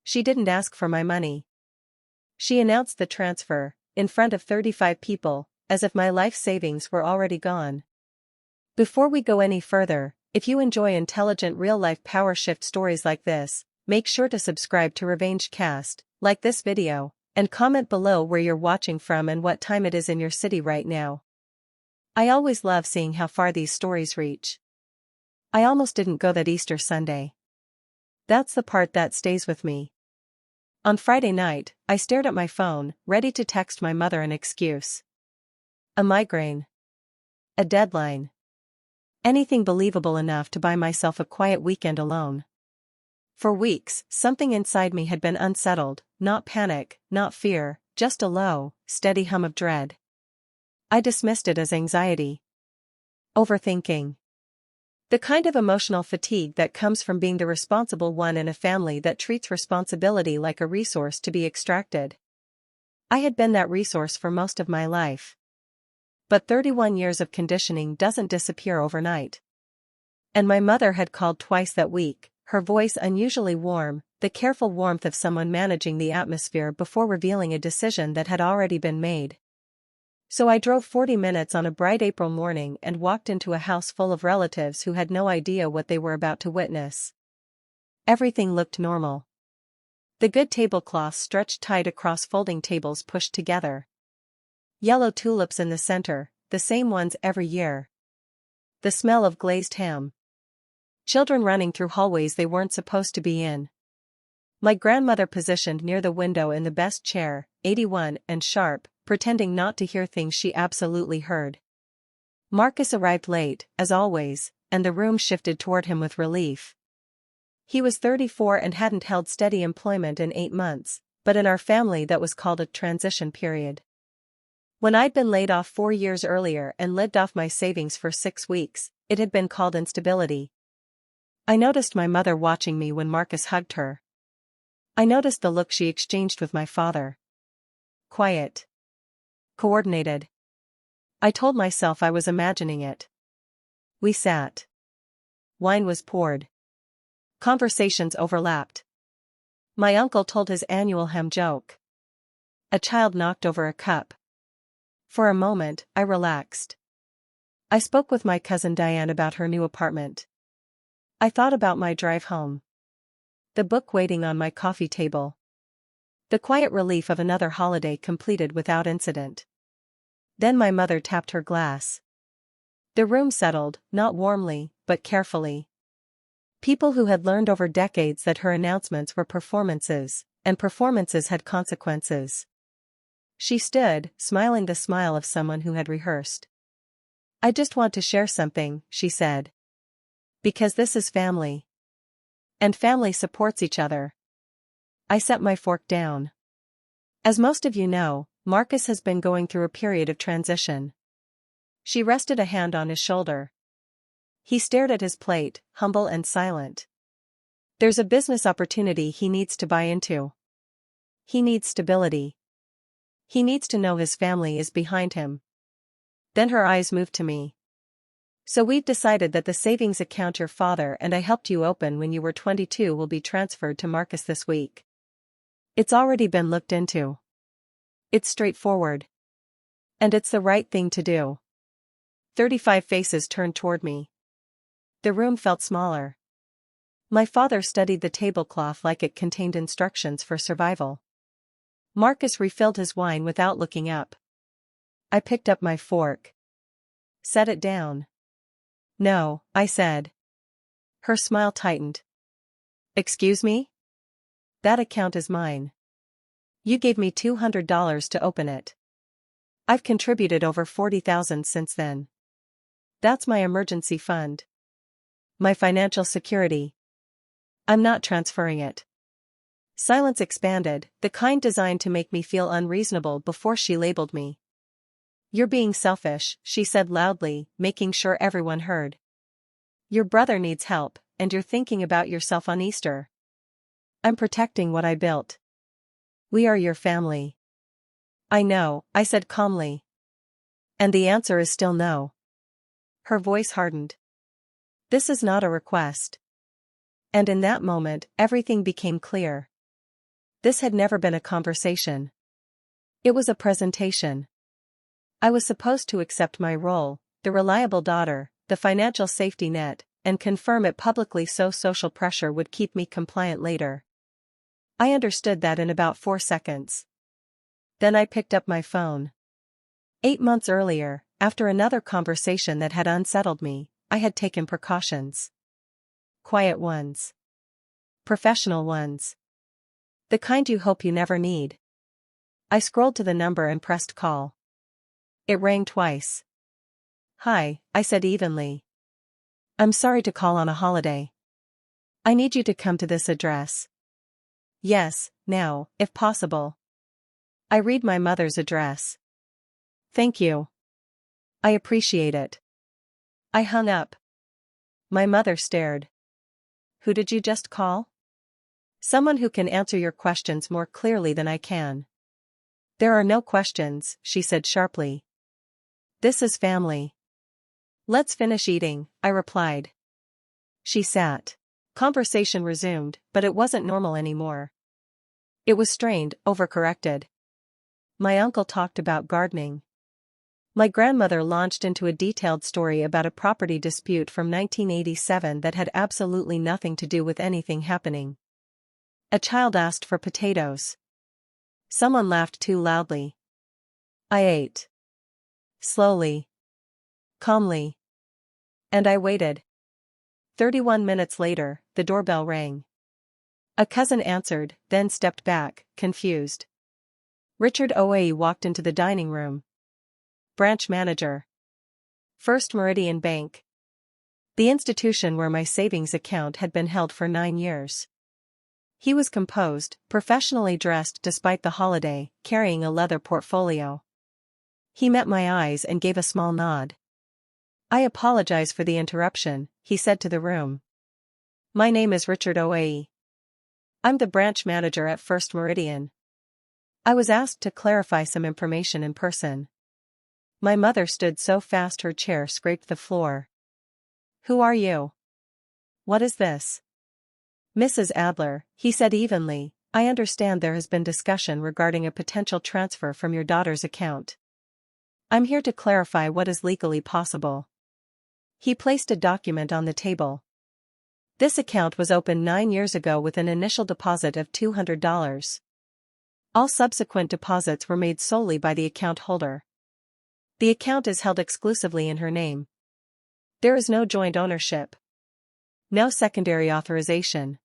She didn't ask for my money. She announced the transfer, in front of 35 people, as if my life savings were already gone. Before we go any further, if you enjoy intelligent real-life power shift stories like this, make sure to subscribe to REVANGE CAST, like this video, and comment below where you're watching from and what time it is in your city right now. I always love seeing how far these stories reach. I almost didn't go that Easter Sunday. That's the part that stays with me. On Friday night, I stared at my phone, ready to text my mother an excuse. A migraine. A deadline. Anything believable enough to buy myself a quiet weekend alone. For weeks, something inside me had been unsettled, not panic, not fear, just a low, steady hum of dread. I dismissed it as anxiety. Overthinking. The kind of emotional fatigue that comes from being the responsible one in a family that treats responsibility like a resource to be extracted. I had been that resource for most of my life. But 31 years of conditioning doesn't disappear overnight. And my mother had called twice that week, her voice unusually warm, the careful warmth of someone managing the atmosphere before revealing a decision that had already been made. So I drove 40 minutes on a bright April morning and walked into a house full of relatives who had no idea what they were about to witness. Everything looked normal. The good tablecloths stretched tight across folding tables pushed together. Yellow tulips in the center, the same ones every year. The smell of glazed ham. Children running through hallways they weren't supposed to be in. My grandmother positioned near the window in the best chair, 81 and sharp, pretending not to hear things she absolutely heard. Marcus arrived late, as always, and the room shifted toward him with relief. He was 34 and hadn't held steady employment in 8 months, but in our family that was called a transition period. When I'd been laid off 4 years earlier and lived off my savings for 6 weeks, it had been called instability. I noticed my mother watching me when Marcus hugged her. I noticed the look she exchanged with my father. Quiet. Coordinated. I told myself I was imagining it. We sat. Wine was poured. Conversations overlapped. My uncle told his annual ham joke. A child knocked over a cup. For a moment, I relaxed. I spoke with my cousin Diane about her new apartment. I thought about my drive home. The book waiting on my coffee table. The quiet relief of another holiday completed without incident. Then my mother tapped her glass. The room settled, not warmly, but carefully. People who had learned over decades that her announcements were performances, and performances had consequences. She stood, smiling the smile of someone who had rehearsed. I just want to share something, she said. Because this is family. And family supports each other. I set my fork down. As most of you know, Marcus has been going through a period of transition. She rested a hand on his shoulder. He stared at his plate, humble and silent. There's a business opportunity he needs to buy into. He needs stability. He needs to know his family is behind him. Then her eyes moved to me. So we've decided that the savings account your father and I helped you open when you were 22 will be transferred to Marcus this week. It's already been looked into. It's straightforward. And it's the right thing to do. 35 faces turned toward me. The room felt smaller. My father studied the tablecloth like it contained instructions for survival. Marcus refilled his wine without looking up. I picked up my fork. Set it down. No, I said. Her smile tightened. Excuse me? That account is mine. You gave me $200 to open it. I've contributed over $40,000 since then. That's my emergency fund. My financial security. I'm not transferring it. Silence expanded, the kind designed to make me feel unreasonable before she labeled me. You're being selfish, she said loudly, making sure everyone heard. Your brother needs help, and you're thinking about yourself on Easter. I'm protecting what I built. We are your family. I know, I said calmly. And the answer is still no. Her voice hardened. This is not a request. And in that moment, everything became clear. This had never been a conversation. It was a presentation. I was supposed to accept my role, the reliable daughter, the financial safety net, and confirm it publicly so social pressure would keep me compliant later. I understood that in about 4 seconds. Then I picked up my phone. 8 months earlier, after another conversation that had unsettled me, I had taken precautions. Quiet ones. Professional ones. The kind you hope you never need. I scrolled to the number and pressed call. It rang twice. "Hi," I said evenly. "I'm sorry to call on a holiday. I need you to come to this address." "Yes, now, if possible." I read my mother's address. "Thank you. I appreciate it." I hung up. My mother stared. "Who did you just call?" "Someone who can answer your questions more clearly than I can." "There are no questions," she said sharply. "This is family." "Let's finish eating," I replied. She sat. Conversation resumed, but it wasn't normal anymore. It was strained, overcorrected. My uncle talked about gardening. My grandmother launched into a detailed story about a property dispute from 1987 that had absolutely nothing to do with anything happening. A child asked for potatoes. Someone laughed too loudly. I ate. Slowly. Calmly. And I waited. 31 minutes later, the doorbell rang. A cousin answered, then stepped back, confused. Richard Oae walked into the dining room. Branch manager. First Meridian Bank. The institution where my savings account had been held for 9 years. He was composed, professionally dressed despite the holiday, carrying a leather portfolio. He met my eyes and gave a small nod. "I apologize for the interruption," he said to the room. "My name is Richard Oae. I'm the branch manager at First Meridian. I was asked to clarify some information in person." My mother stood so fast her chair scraped the floor. "Who are you? What is this?" "Mrs. Adler," he said evenly, "I understand there has been discussion regarding a potential transfer from your daughter's account. I'm here to clarify what is legally possible." He placed a document on the table. "This account was opened 9 years ago with an initial deposit of $200. All subsequent deposits were made solely by the account holder. The account is held exclusively in her name. There is no joint ownership. No secondary authorization.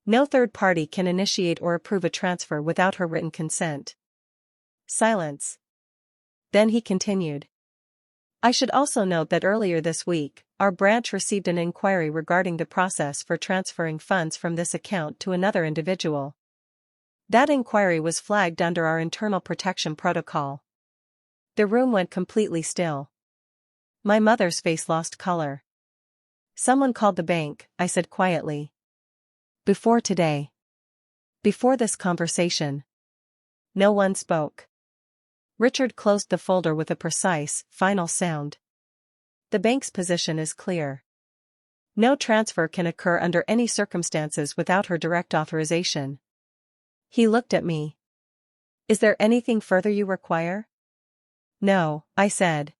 No third party can initiate or approve a transfer without her written consent." Silence. Then he continued. "I should also note that earlier this week, our branch received an inquiry regarding the process for transferring funds from this account to another individual. That inquiry was flagged under our internal protection protocol." The room went completely still. My mother's face lost color. "Someone called the bank," I said quietly. "Before today. Before this conversation." No one spoke. Richard closed the folder with a precise, final sound. "The bank's position is clear. No transfer can occur under any circumstances without her direct authorization." He looked at me. "Is there anything further you require?" "No," I said.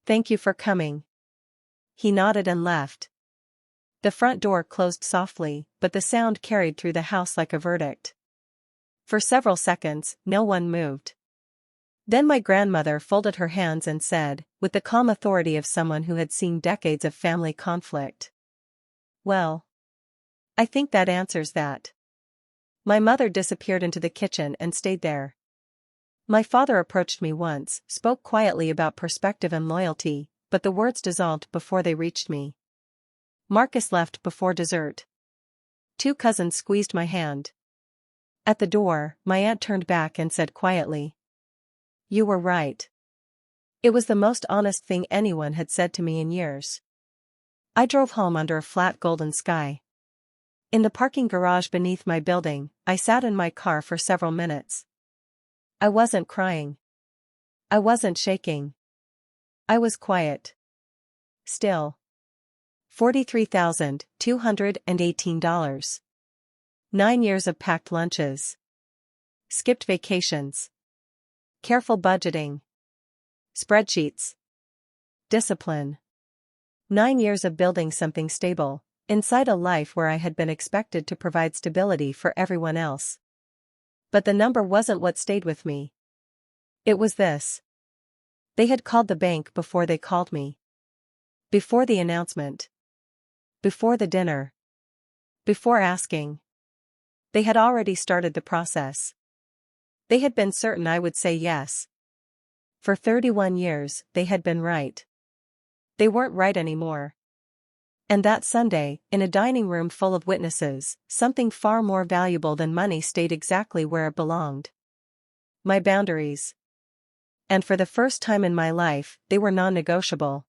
"Thank you for coming." He nodded and left. The front door closed softly, but the sound carried through the house like a verdict. For several seconds, no one moved. Then my grandmother folded her hands and said, with the calm authority of someone who had seen decades of family conflict, "Well, I think that answers that." My mother disappeared into the kitchen and stayed there. My father approached me once, spoke quietly about perspective and loyalty, but the words dissolved before they reached me. Marcus left before dessert. 2 cousins squeezed my hand. At the door, my aunt turned back and said quietly, "You were right." It was the most honest thing anyone had said to me in years. I drove home under a flat golden sky. In the parking garage beneath my building, I sat in my car for several minutes. I wasn't crying. I wasn't shaking. I was quiet. Still. $43,218. 9 years of packed lunches. Skipped vacations. Careful budgeting. Spreadsheets. Discipline. 9 years of building something stable, inside a life where I had been expected to provide stability for everyone else. But the number wasn't what stayed with me. It was this. They had called the bank before they called me. Before the announcement. Before the dinner. Before asking. They had already started the process. They had been certain I would say yes. For 31 years, they had been right. They weren't right anymore. And that Sunday, in a dining room full of witnesses, something far more valuable than money stayed exactly where it belonged. My boundaries. And for the first time in my life, they were non-negotiable.